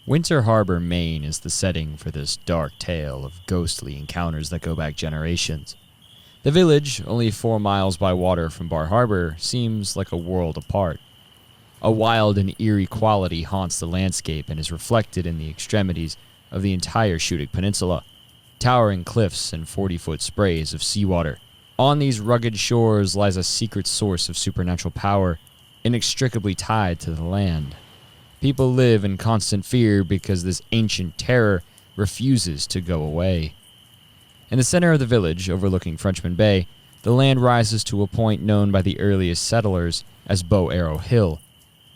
Winter Harbor, Maine is the setting for this dark tale of ghostly encounters that go back generations. The village, only 4 miles by water from Bar Harbor, seems like a world apart. A wild and eerie quality haunts the landscape and is reflected in the extremities of the entire Schutig Peninsula, towering cliffs and 40-foot sprays of seawater. On these rugged shores lies a secret source of supernatural power, inextricably tied to the land. People live in constant fear because this ancient terror refuses to go away. In the center of the village, overlooking Frenchman Bay, the land rises to a point known by the earliest settlers as Bow Arrow Hill.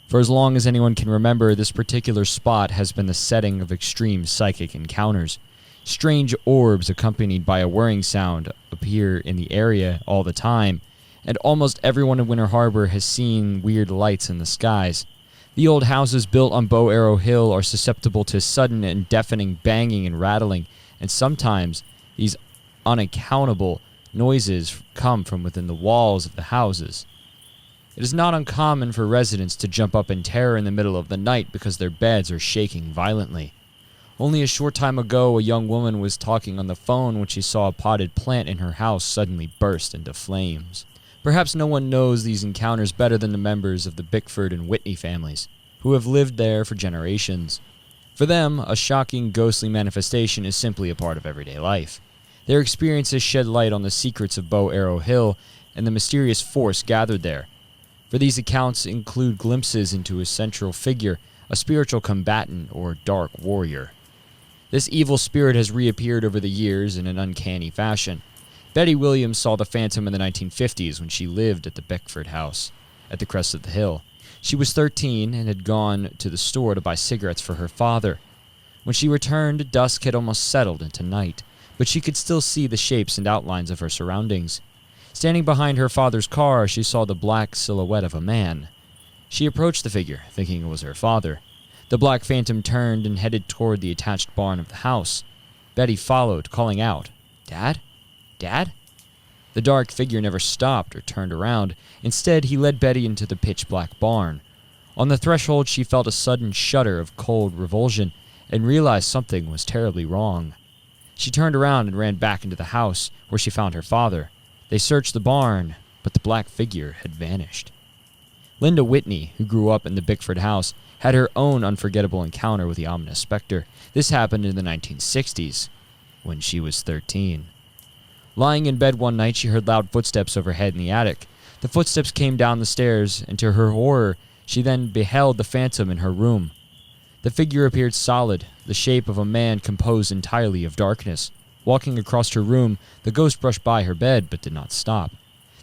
For as long as anyone can remember, this particular spot has been the setting of extreme psychic encounters. Strange orbs accompanied by a whirring sound appear in the area all the time, and almost everyone in Winter Harbor has seen weird lights in the skies. The old houses built on Bow Arrow Hill are susceptible to sudden and deafening banging and rattling, and sometimes these unaccountable noises come from within the walls of the houses. It is not uncommon for residents to jump up in terror in the middle of the night because their beds are shaking violently. Only a short time ago, a young woman was talking on the phone when she saw a potted plant in her house suddenly burst into flames. Perhaps no one knows these encounters better than the members of the Bickford and Whitney families, who have lived there for generations. For them, a shocking, ghostly manifestation is simply a part of everyday life. Their experiences shed light on the secrets of Bow Arrow Hill and the mysterious force gathered there. For these accounts include glimpses into a central figure, a spiritual combatant or dark warrior. This evil spirit has reappeared over the years in an uncanny fashion. Betty Williams saw the phantom in the 1950s when she lived at the Beckford house at the crest of the hill. She was 13 and had gone to the store to buy cigarettes for her father. When she returned, dusk had almost settled into night, but she could still see the shapes and outlines of her surroundings. Standing behind her father's car, she saw the black silhouette of a man. She approached the figure, thinking it was her father. The black phantom turned and headed toward the attached barn of the house. Betty followed, calling out, "Dad? Dad?" The dark figure never stopped or turned around. Instead, he led Betty into the pitch-black barn. On the threshold, she felt a sudden shudder of cold revulsion and realized something was terribly wrong. She turned around and ran back into the house, where she found her father. They searched the barn, but the black figure had vanished. Linda Whitney, who grew up in the Bickford house, had her own unforgettable encounter with the ominous specter. This happened in the 1960s, when she was 13. Lying in bed one night, she heard loud footsteps overhead in the attic. The footsteps came down the stairs, and to her horror, she then beheld the phantom in her room. The figure appeared solid, the shape of a man composed entirely of darkness. Walking across her room, the ghost brushed by her bed, but did not stop.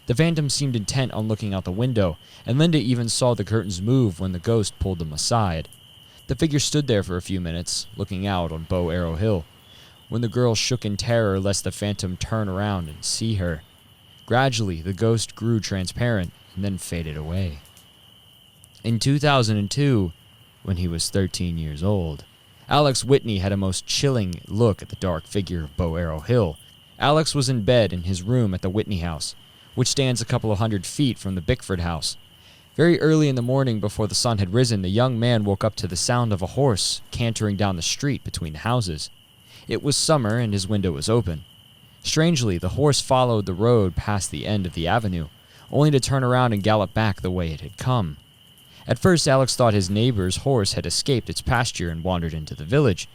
The phantom seemed intent on looking out the window, and Linda even saw the curtains move when the ghost pulled them aside. The figure stood there for a few minutes, looking out on Bow Arrow Hill, when the girl shook in terror lest the phantom turn around and see her. Gradually, the ghost grew transparent and then faded away. In 2002, when he was 13 years old, Alex Whitney had a most chilling look at the dark figure of Bow Arrow Hill. Alex was in bed in his room at the Whitney house, which stands a couple of 100 feet from the Bickford house. Very early in the morning, before the sun had risen, the young man woke up to the sound of a horse cantering down the street between the houses. It was summer and his window was open. Strangely, the horse followed the road past the end of the avenue, only to turn around and gallop back the way it had come. At first, Alex thought his neighbor's horse had escaped its pasture and wandered into the village.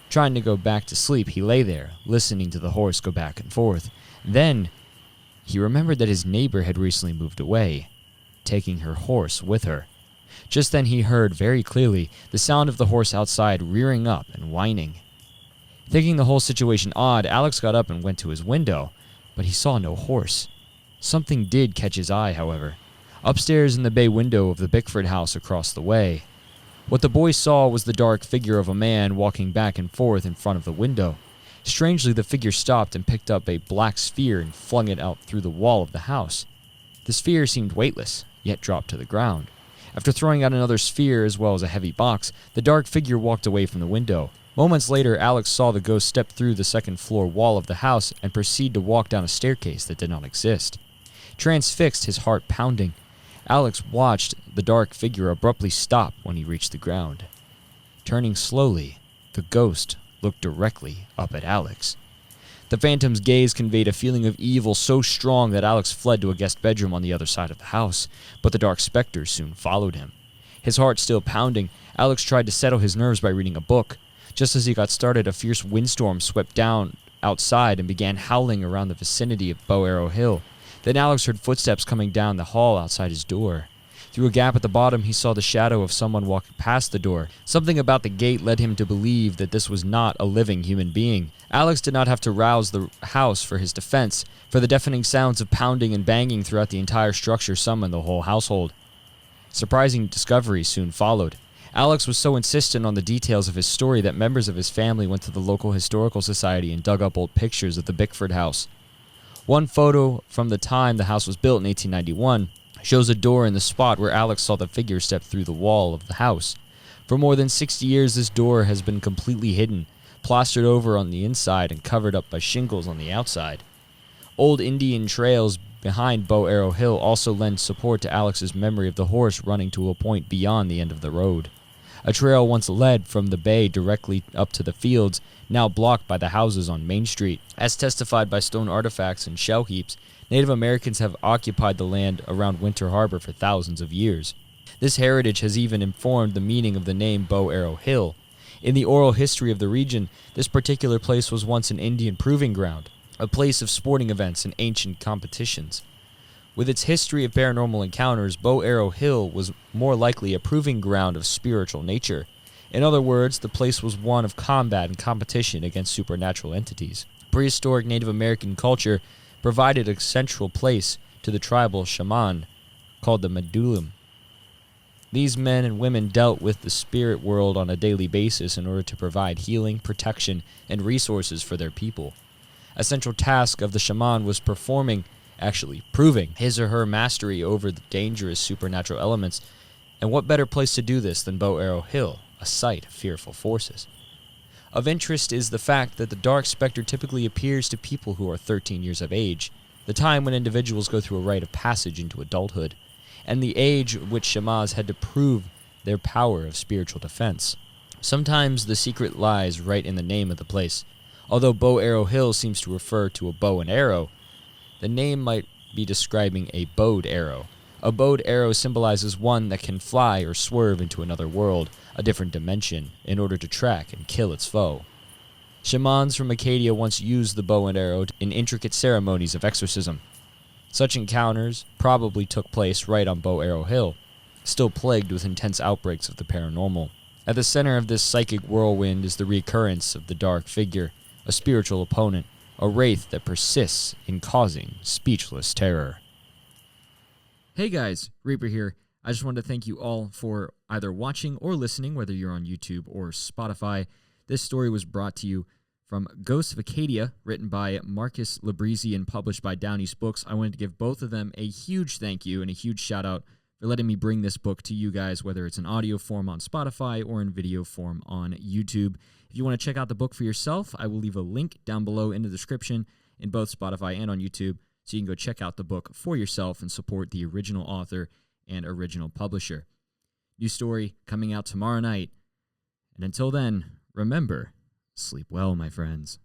Trying to go back to sleep, he lay there, listening to the horse go back and forth. Then, he remembered that his neighbor had recently moved away, taking her horse with her. Just then he heard very clearly the sound of the horse outside rearing up and whining. Thinking the whole situation odd, Alex got up and went to his window, but he saw no horse. Something did catch his eye, however. Upstairs in the bay window of the Bickford house across the way. What the boy saw was the dark figure of a man walking back and forth in front of the window. Strangely, the figure stopped and picked up a black sphere and flung it out through the wall of the house. The sphere seemed weightless, yet dropped to the ground. After throwing out another sphere as well as a heavy box, the dark figure walked away from the window. Moments later, Alex saw the ghost step through the second-floor wall of the house and proceed to walk down a staircase that did not exist. Transfixed, his heart pounding, Alex watched the dark figure abruptly stop when he reached the ground. Turning slowly, the ghost looked directly up at Alex. The phantom's gaze conveyed a feeling of evil so strong that Alex fled to a guest bedroom on the other side of the house, but the dark specter soon followed him. His heart still pounding, Alex tried to settle his nerves by reading a book. Just as he got started, a fierce windstorm swept down outside and began howling around the vicinity of Bow Arrow Hill. Then Alex heard footsteps coming down the hall outside his door. Through a gap at the bottom, he saw the shadow of someone walking past the door. Something about the gate led him to believe that this was not a living human being. Alex did not have to rouse the house for his defense, for the deafening sounds of pounding and banging throughout the entire structure summoned the whole household. Surprising discoveries soon followed. Alex was so insistent on the details of his story that members of his family went to the local historical society and dug up old pictures of the Bickford house. One photo from the time the house was built in 1891 shows a door in the spot where Alex saw the figure step through the wall of the house. For more than 60 years, this door has been completely hidden, plastered over on the inside and covered up by shingles on the outside. Old Indian trails behind Bow Arrow Hill also lend support to Alex's memory of the horse running to a point beyond the end of the road. A trail once led from the bay directly up to the fields, now blocked by the houses on Main Street. As testified by stone artifacts and shell heaps, Native Americans have occupied the land around Winter Harbor for thousands of years. This heritage has even informed the meaning of the name Bow Arrow Hill. In the oral history of the region, this particular place was once an Indian proving ground, a place of sporting events and ancient competitions. With its history of paranormal encounters, Bow Arrow Hill was more likely a proving ground of spiritual nature. In other words, the place was one of combat and competition against supernatural entities. Prehistoric Native American culture provided a central place to the tribal shaman called the Medulim. These men and women dealt with the spirit world on a daily basis in order to provide healing, protection, and resources for their people. A central task of the shaman was proving his or her mastery over the dangerous supernatural elements. And what better place to do this than Bow Arrow Hill, a site of fearful forces? Of interest is the fact that the dark specter typically appears to people who are 13 years of age, the time when individuals go through a rite of passage into adulthood, and the age at which shamans had to prove their power of spiritual defense. Sometimes the secret lies right in the name of the place. Although Bow Arrow Hill seems to refer to a bow and arrow, the name might be describing a bowed arrow. A bowed arrow symbolizes one that can fly or swerve into another world, a different dimension, in order to track and kill its foe. Shamans from Acadia once used the bow and arrow in intricate ceremonies of exorcism. Such encounters probably took place right on Bow Arrow Hill, still plagued with intense outbreaks of the paranormal. At the center of this psychic whirlwind is the recurrence of the dark figure, a spiritual opponent, a wraith that persists in causing speechless terror. Hey guys, Reaper here. I just wanted to thank you all for either watching or listening, whether you're on YouTube or Spotify. This story was brought to you from Ghosts of Acadia, written by Marcus Labrizzi and published by Down East Books. I wanted to give both of them a huge thank you and a huge shout out for letting me bring this book to you guys, whether it's in audio form on Spotify or in video form on YouTube. If you want to check out the book for yourself, I will leave a link down below in the description in both Spotify and on YouTube, so you can go check out the book for yourself and support the original author and original publisher. New story coming out tomorrow night. And until then, remember, sleep well, my friends.